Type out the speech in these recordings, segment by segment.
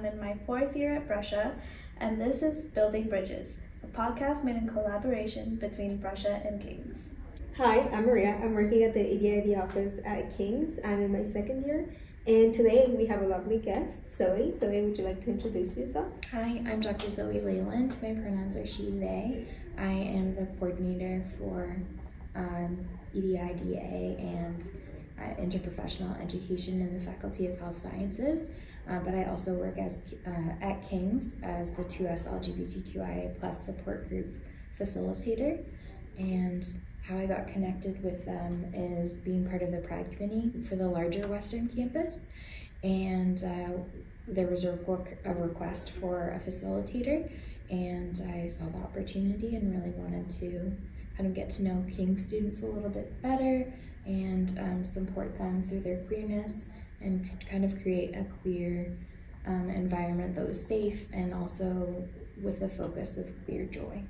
in my 4th year at Brescia, and this is Building Bridges, a podcast made in collaboration between Brescia and King's. Hi, I'm Maria. I'm working at the EDID office at King's. I'm in my 2nd year, and today we have a lovely guest, Zoe. Zoe, would you like to introduce yourself? Hi, I'm Dr. Zoe Leyland. My pronouns are she, they. I am the coordinator for EDID and interprofessional education in the Faculty of Health Sciences, but I also work at King's as the 2SLGBTQIA+ Support Group Facilitator. And how I got connected with them is being part of the Pride Committee for the larger Western campus, and there was a request for a facilitator, and I saw the opportunity and really wanted to kind of get to know King's students a little bit better and support them through their queerness and kind of create a queer environment that was safe and also with a focus of queer joy.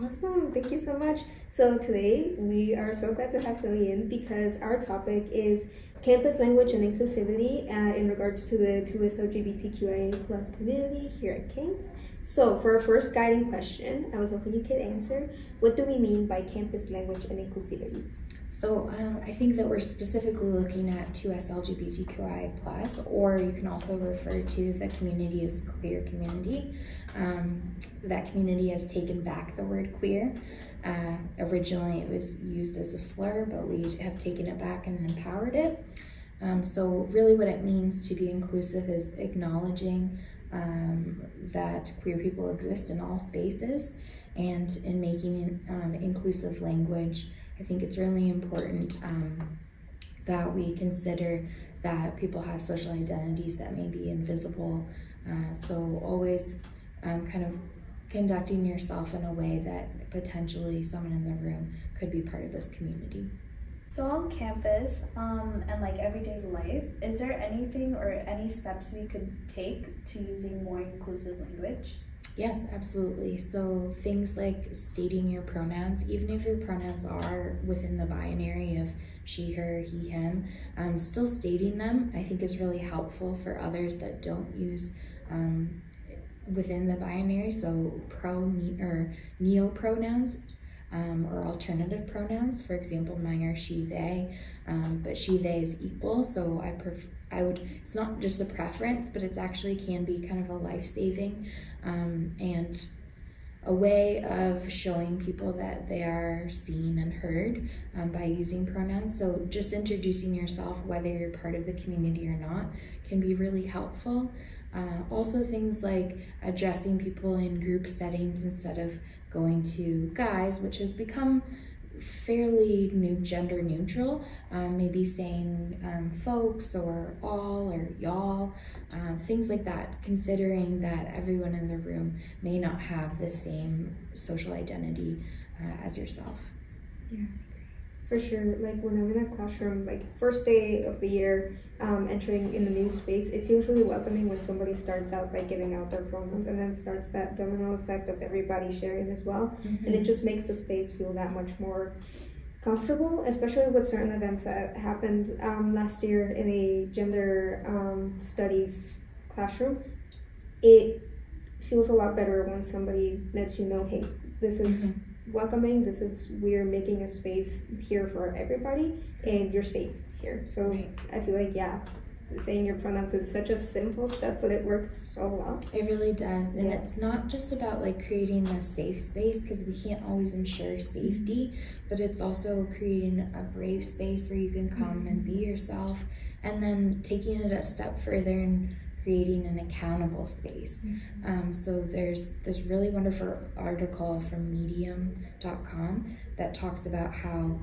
Awesome, thank you so much. So today we are so glad to have Zoe in because our topic is campus language and inclusivity in regards to the 2SLGBTQIA+ community here at King's. So for our first guiding question, I was hoping you could answer, what do we mean by campus language and inclusivity? So I think that we're specifically looking at 2SLGBTQIA+, or you can also refer to the community as queer community. That community has taken back the word queer. Originally it was used as a slur, but we have taken it back and empowered it. So really what it means to be inclusive is acknowledging that queer people exist in all spaces, and in making inclusive language, I think it's really important that we consider that people have social identities that may be invisible. So always kind of conducting yourself in a way that potentially someone in the room could be part of this community. So on campus and like everyday life, is there anything or any steps we could take to using more inclusive language? Yes, absolutely. So things like stating your pronouns, even if your pronouns are within the binary of she, her, he, him, still stating them I think is really helpful for others that don't use within the binary. So neo pronouns or alternative pronouns. For example, mine are she, they, but she, they is equal. So I would, it's not just a preference, but it's actually can be kind of a life-saving and a way of showing people that they are seen and heard by using pronouns. So just introducing yourself, whether you're part of the community or not, can be really helpful. Also things like addressing people in group settings instead of going to guys, which has become fairly gender neutral, maybe saying folks or all or y'all, things like that, considering that everyone in the room may not have the same social identity as yourself. Yeah, for sure. Like when I'm in a classroom, like first day of the year, entering in the new space, it feels really welcoming when somebody starts out by giving out their pronouns and then starts that domino effect of everybody sharing as well. Mm-hmm. And it just makes the space feel that much more comfortable, especially with certain events that happened last year in a gender studies classroom. It feels a lot better when somebody lets you know, hey, this is welcoming, we're making a space here for everybody and you're safe here. So I feel like, yeah, saying your pronouns is such a simple step, but it works so well. It really does. And it's not just about like creating a safe space, because we can't always ensure safety, but it's also creating a brave space where you can come and be yourself, and then taking it a step further and creating an accountable space. So there's this really wonderful article from medium.com that talks about how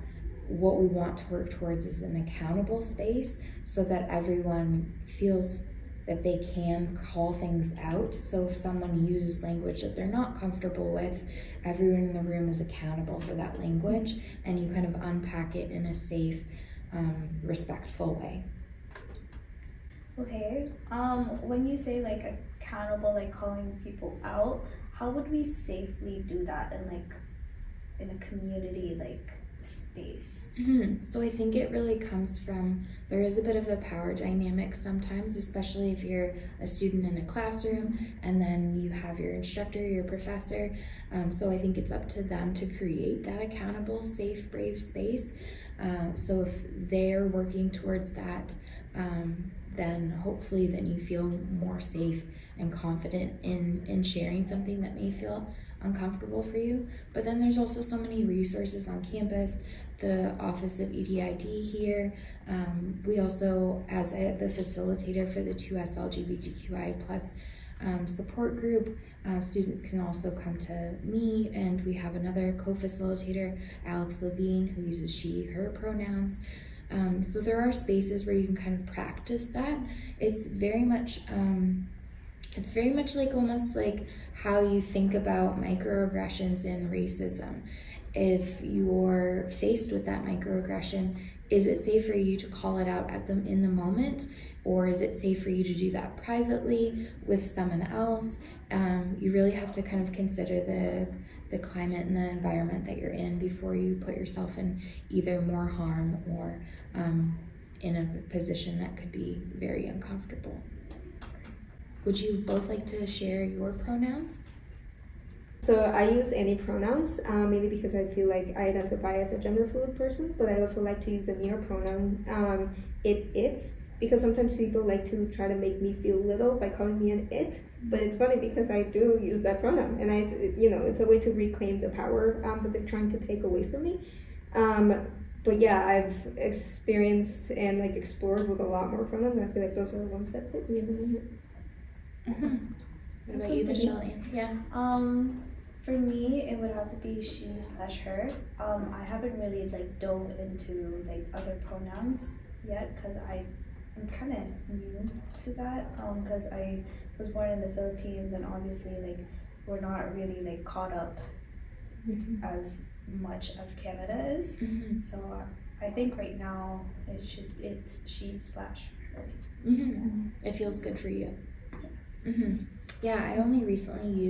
what we want to work towards is an accountable space so that everyone feels that they can call things out. So if someone uses language that they're not comfortable with, everyone in the room is accountable for that language, and you kind of unpack it in a safe, respectful way. Okay, when you say like accountable, like calling people out, how would we safely do that in a community like space? So I think it really comes from, there is a bit of a power dynamic sometimes, especially if you're a student in a classroom and then you have your instructor, your professor. So I think it's up to them to create that accountable, safe, brave space. So if they're working towards that, then hopefully then you feel more safe and confident in sharing something that may feel uncomfortable for you. But then there's also so many resources on campus, the Office of EDID here. We also, as the facilitator for the 2SLGBTQIA+ support group, students can also come to me, and we have another co-facilitator, Alex Levine, who uses she, her pronouns. So there are spaces where you can kind of practice that. It's very much like almost like how you think about microaggressions and racism. If you're faced with that microaggression, is it safe for you to call it out at them in the moment, or is it safe for you to do that privately with someone else? You really have to kind of consider the climate and the environment that you're in before you put yourself in either more harm or in a position that could be very uncomfortable. Would you both like to share your pronouns? So I use any pronouns, maybe because I feel like I identify as a gender fluid person, but I also like to use the near pronoun, it's, because sometimes people like to try to make me feel little by calling me an it, but it's funny because I do use that pronoun, and it's a way to reclaim the power that they're trying to take away from me. But yeah, I've experienced and like explored with a lot more pronouns, and I feel like those are the ones that fit me in the moment. What about you, Michelle? Yeah. For me, it would have to be she/her. I haven't really like dove into like other pronouns yet because I'm kind of new to that. Because I was born in the Philippines, and obviously like we're not really like caught up as much as Canada is. So I think right now it's she/her. It feels good for you. Yeah, I only recently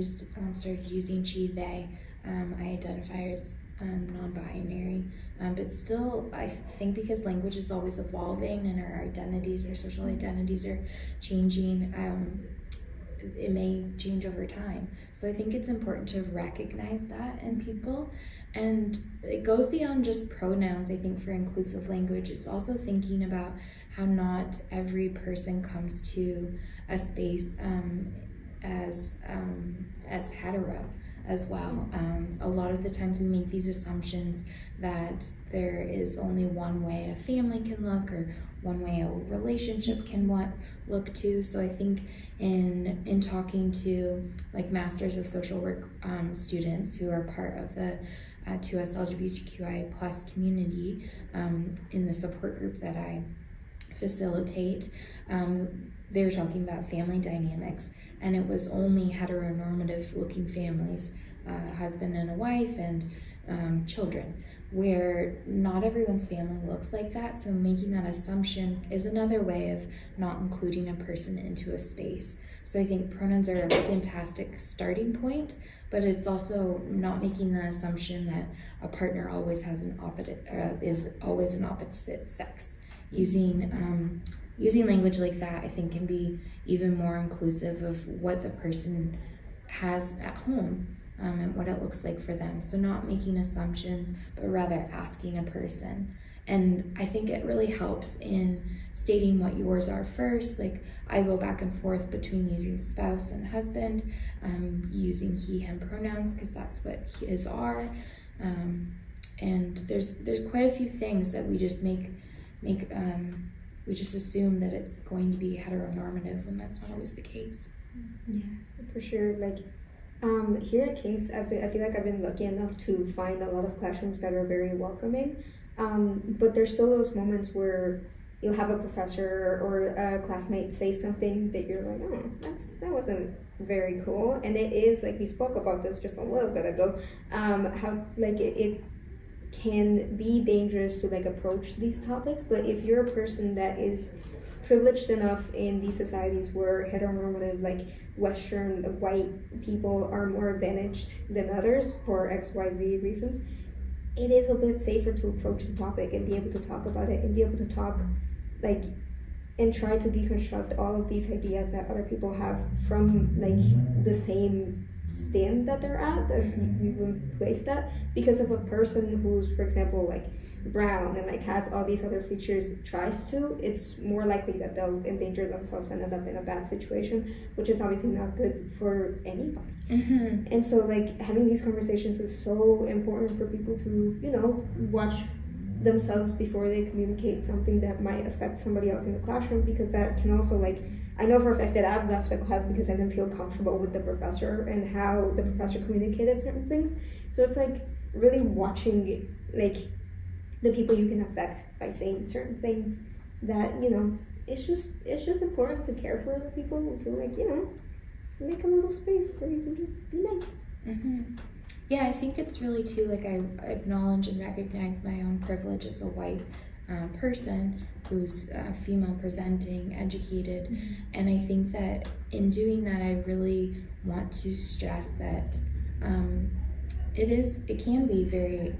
started using she, they. I identify as non-binary, but still I think because language is always evolving and our identities, our social identities are changing, it may change over time. So I think it's important to recognize that in people. And it goes beyond just pronouns, I think, for inclusive language. It's also thinking about how not every person comes to a space as hetero as well. A lot of the times we make these assumptions that there is only one way a family can look or one way a relationship can look to. So I think in talking to like Masters of Social Work students who are part of the 2SLGBTQIA+ community in the support group that I facilitate, they were talking about family dynamics, and it was only heteronormative looking families, a husband and a wife and children, where not everyone's family looks like that. So making that assumption is another way of not including a person into a space. So I think pronouns are a fantastic starting point, but it's also not making the assumption that a partner always has is always an opposite sex. Using language like that, I think, can be even more inclusive of what the person has at home and what it looks like for them. So not making assumptions, but rather asking a person. And I think it really helps in stating what yours are first. Like I go back and forth between using spouse and husband, using he, him pronouns because that's what his are. And there's quite a few things that we just we just assume that it's going to be heteronormative when that's not always the case. Yeah, for sure. Like here at King's, I feel like I've been lucky enough to find a lot of classrooms that are very welcoming. But there's still those moments where you'll have a professor or a classmate say something that you're like, oh, that wasn't very cool. And it is, like we spoke about this just a little bit ago, how like it can be dangerous to like approach these topics. But if you're a person that is privileged enough in these societies where heteronormative, like Western white people are more advantaged than others for XYZ reasons, it is a bit safer to approach the topic and be able to talk about it and be able to talk, like, and try to deconstruct all of these ideas that other people have from, like, the same stand that they're at, that we were placed at, because of a person who's, for example, like, brown and, like, has all these other features tries to, it's more likely that they'll endanger themselves and end up in a bad situation, which is obviously not good for anybody. And so, like, having these conversations is so important for people to, you know, watch themselves before they communicate something that might affect somebody else in the classroom, because that can also, like, I know for a fact that I've left the class because I didn't feel comfortable with the professor and how the professor communicated certain things. So it's like really watching, like, the people you can affect by saying certain things that, you know, it's just important to care for other people who feel like, you know, just make a little space where you can just be nice. Yeah, I think it's really too, like, I acknowledge and recognize my own privilege as a white person who's female presenting, educated, and I think that in doing that I really want to stress that it can be very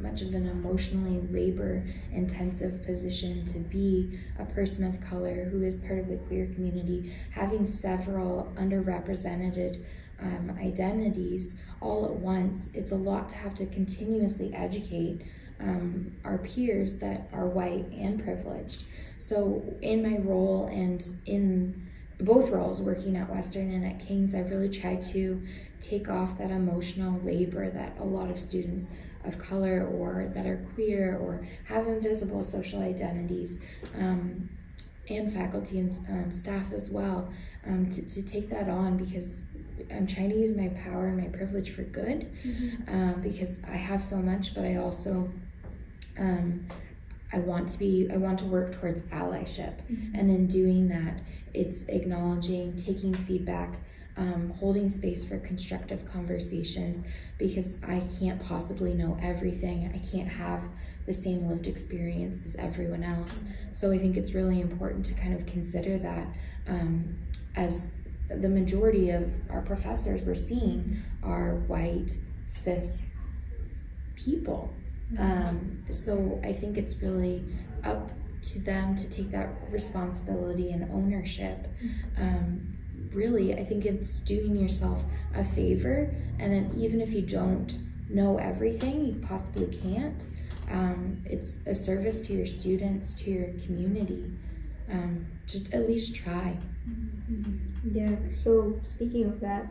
much of an emotionally labor-intensive position to be a person of color who is part of the queer community, having several underrepresented identities all at once. It's a lot to have to continuously educate our peers that are white and privileged. So in my role and in both roles, working at Western and at King's, I've really tried to take off that emotional labor that a lot of students of color or that are queer or have invisible social identities, and faculty and staff as well, to take that on, because I'm trying to use my power and my privilege for good, because I have so much, but I also I want to work towards allyship, and in doing that, it's acknowledging, taking feedback, holding space for constructive conversations, because I can't possibly know everything. I can't have the same lived experience as everyone else. So I think it's really important to kind of consider that, as the majority of our professors we're seeing are white, cis people. So I think it's really up to them to take that responsibility and ownership. Really, I think it's doing yourself a favor, and then even if you don't know everything, you possibly can't, it's a service to your students, to your community, to at least try. Yeah, so speaking of that,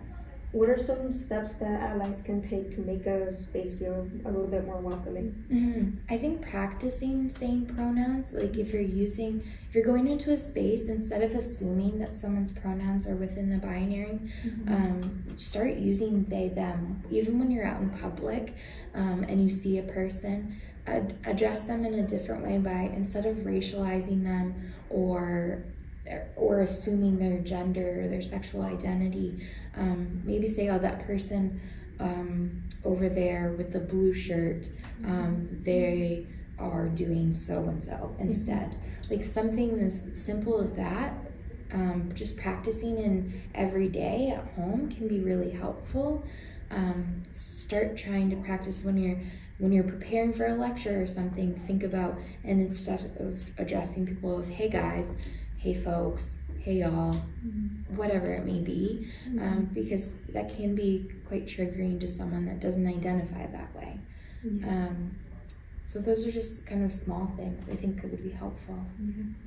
what are some steps that allies can take to make a space feel a little bit more welcoming? I think practicing saying pronouns, like if you're going into a space, instead of assuming that someone's pronouns are within the binary, start using they, them. Even when you're out in public and you see a person, address them in a different way by, instead of racializing them or assuming their gender or their sexual identity, maybe say, oh, that person over there with the blue shirt, they are doing so-and-so instead. Like something as simple as that, just practicing in every day at home can be really helpful. Start trying to practice when you're preparing for a lecture or something. Think about, and instead of addressing people with hey guys, hey folks, hey y'all, whatever it may be, because that can be quite triggering to someone that doesn't identify that way. So those are just kind of small things I think that would be helpful.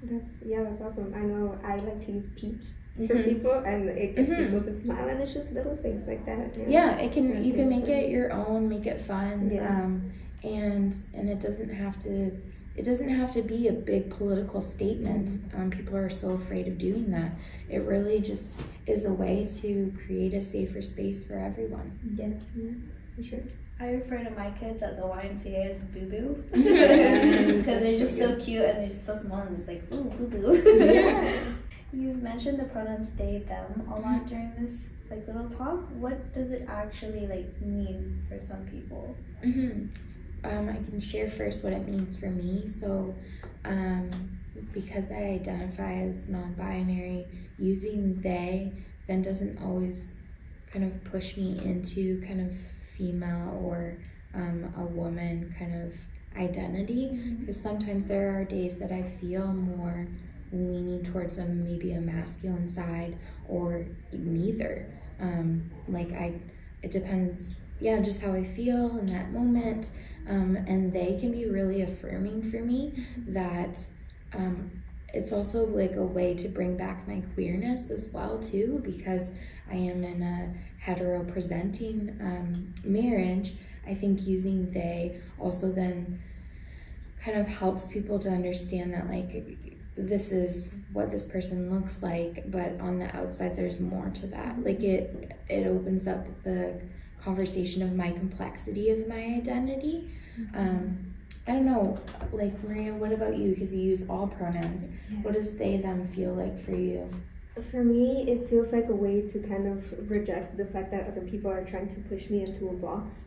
That's awesome. I know I like to use peeps for people, and it gets people to smile, and it's just little things like that. Yeah, you can make it your own, make it fun, and it doesn't have to be a big political statement. People are so afraid of doing that. It really just is a way to create a safer space for everyone. For sure. I refer to my kids at the YMCA as boo-boo, because they're just so cute and they're just so small, and it's like, ooh, boo-boo. You've mentioned the pronouns they, them a lot during this like little talk. What does it actually like mean for some people? I can share first what it means for me. So because I identify as non-binary, using they then doesn't always kind of push me into kind of female or a woman kind of identity, because sometimes there are days that I feel more leaning towards maybe a masculine side or neither. It depends, just how I feel in that moment. And they can be really affirming for me that it's also like a way to bring back my queerness as well too, because I am in a hetero presenting marriage. I think using they also then kind of helps people to understand that like this is what this person looks like, but on the outside there's more to that. Like it opens up the conversation of my complexity of my identity. I don't know, like Maria, what about you? Because you use all pronouns. Yeah. What does they, them feel like for you? For me, it feels like a way to kind of reject the fact that other people are trying to push me into a box,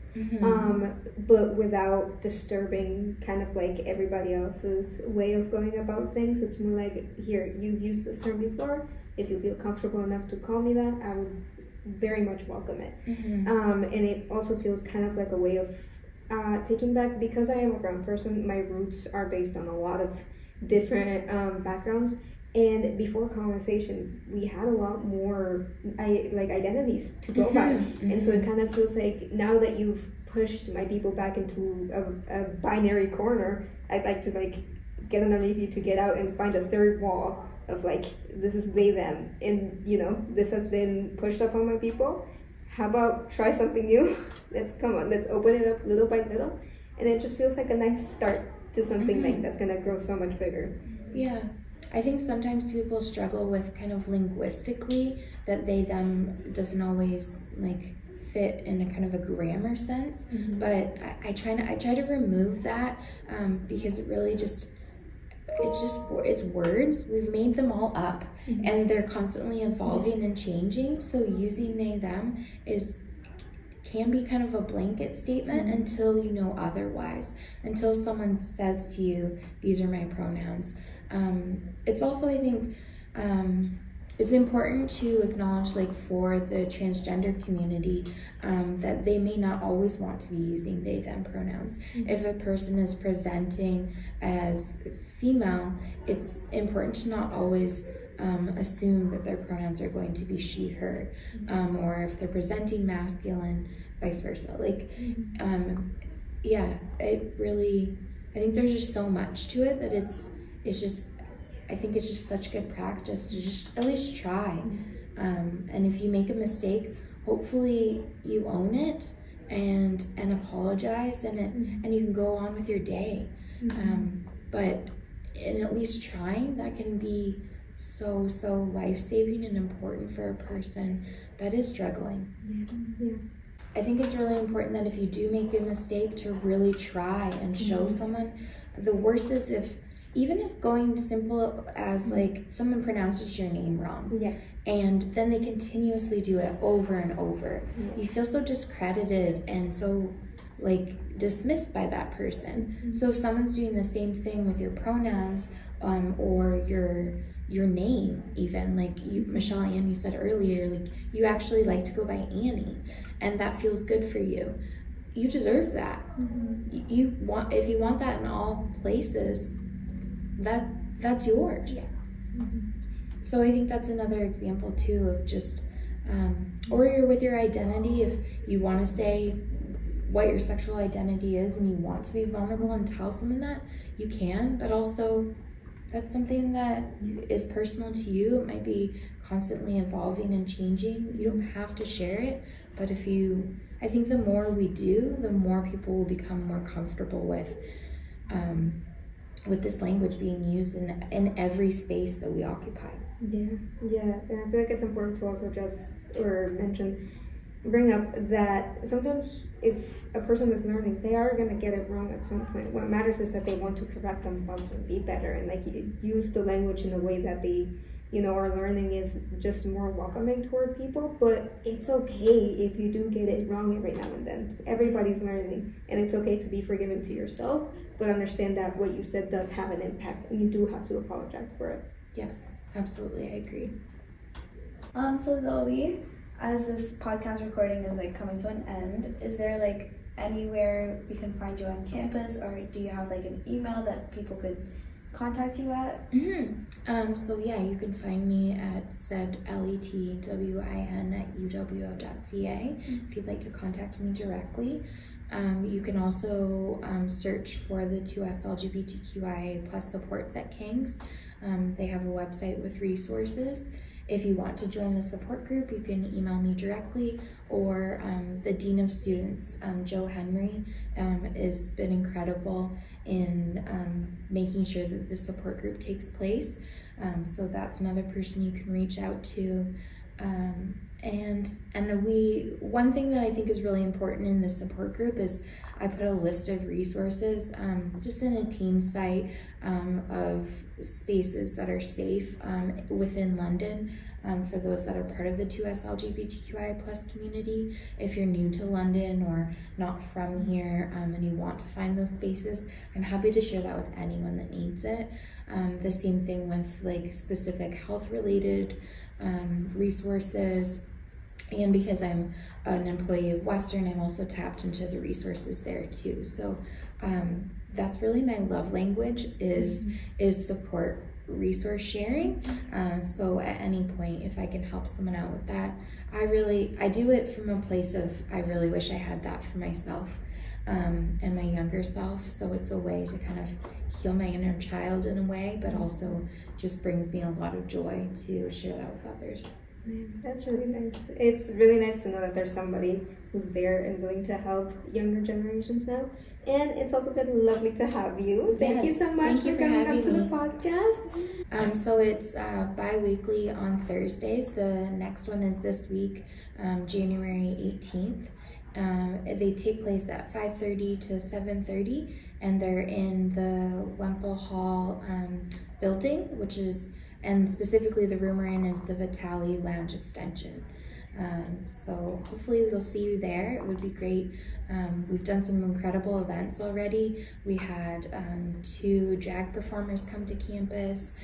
but without disturbing kind of like everybody else's way of going about things. It's more like, here, you've used this term before. If you feel comfortable enough to call me that, I would very much welcome it. And it also feels kind of like a way of taking back, because I am a brown person, my roots are based on a lot of different backgrounds. And before colonization, we had a lot more identities to go by. And so it kind of feels like now that you've pushed my people back into a binary corner, I'd like to like get underneath you to get out and find a third wall of like, this is they, them. And you know, this has been pushed upon my people. How about try something new? Let's open it up little by little. And it just feels like a nice start to something like that's gonna grow so much bigger. Yeah. I think sometimes people struggle with kind of linguistically that they, them doesn't always like fit in a kind of a grammar sense, but I try to remove that because it really it's words. We've made them all up and they're constantly evolving and changing. So using they, them can be kind of a blanket statement until you know otherwise, until someone says to you, these are my pronouns. It's also, I think, it's important to acknowledge, like for the transgender community, that they may not always want to be using they, them pronouns. If a person is presenting as female, it's important to not always assume that their pronouns are going to be she, her, or if they're presenting masculine, vice versa. Like, it really, I think there's just so much to it that I think it's just such good practice to just at least try. And if you make a mistake, hopefully you own it and apologize and you can go on with your day. But in at least trying, that can be so life-saving and important for a person that is struggling. I think it's really important that if you do make a mistake, to really try and show someone. The worst is even if going simple as like someone pronounces your name wrong, and then they continuously do it over and over, you feel so discredited and so like dismissed by that person. So if someone's doing the same thing with your pronouns or your name, even like you, Michelle Ann, you said earlier, like you actually like to go by Annie, and that feels good for you. You deserve that. If you want that in all places, that's yours. So I think that's another example too of just, or you're with your identity, if you want to say what your sexual identity is and you want to be vulnerable and tell someone that, you can, but also that's something that is personal to you. It might be constantly evolving and changing. You don't have to share it, but I think the more we do, the more people will become more comfortable with this language being used in every space that we occupy. And I feel like it's important to also bring up that sometimes if a person is learning, they are going to get it wrong at some point. What matters is that they want to correct themselves and be better, and like use the language in a way that they, our learning is just more welcoming toward people. But it's okay if you do get it wrong every now and then. Everybody's learning, and it's okay to be forgiving to yourself, but understand that what you said does have an impact, and you do have to apologize for it. Yes, absolutely, I agree. So Zoe, as this podcast recording is like coming to an end, is there like anywhere we can find you on campus, or do you have like an email that people could contact you at? So yeah, you can find me at zletwin@uwo.ca if you'd like to contact me directly. You can also search for the 2SLGBTQIA+ supports at King's. They have a website with resources. If you want to join the support group, you can email me directly, or the Dean of Students, Joe Henry, has been incredible in making sure that the support group takes place. So that's another person you can reach out to. One thing that I think is really important in the support group is I put a list of resources just in a team site of spaces that are safe within London for those that are part of the 2SLGBTQIA+ community. If you're new to London or not from here and you want to find those spaces, I'm happy to share that with anyone that needs it. The same thing with like specific health related resources. And because I'm an employee of Western, I'm also tapped into the resources there too. So that's really my love language is support resource sharing. So at any point, if I can help someone out with that, I do it from a place of, I really wish I had that for myself and my younger self. So it's a way to kind of heal my inner child in a way, but also just brings me a lot of joy to share that with others. That's really nice. It's really nice to know that there's somebody who's there and willing to help younger generations now. And it's also been lovely to have you. Thank you so much for coming up to the podcast. So it's bi-weekly on Thursdays. The next one is this week, January 18th. They take place at 5:30 to 7:30, and they're in the Wemple Hall building, and specifically the room we're in is the Vitale Lounge Extension. So hopefully we'll see you there. It would be great. We've done some incredible events already. We had 2 drag performers come to campus,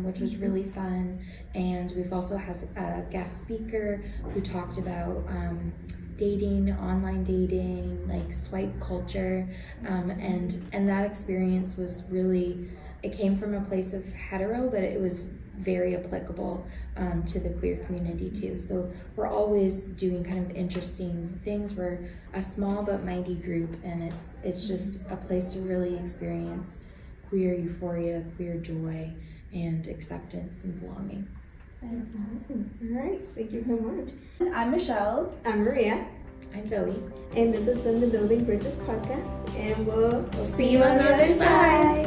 which was really fun. And we've also had a guest speaker who talked about dating, online dating, like swipe culture. And that experience was really, it came from a place of hetero, but it was very applicable to the queer community too. So we're always doing kind of interesting things. We're a small but mighty group, and it's just a place to really experience queer euphoria, queer joy, and acceptance and belonging. That's awesome. All right, thank you so much. I'm Michelle. I'm Maria. I'm Zoe. And this has been the Building Bridges podcast, and we'll see you on the other side.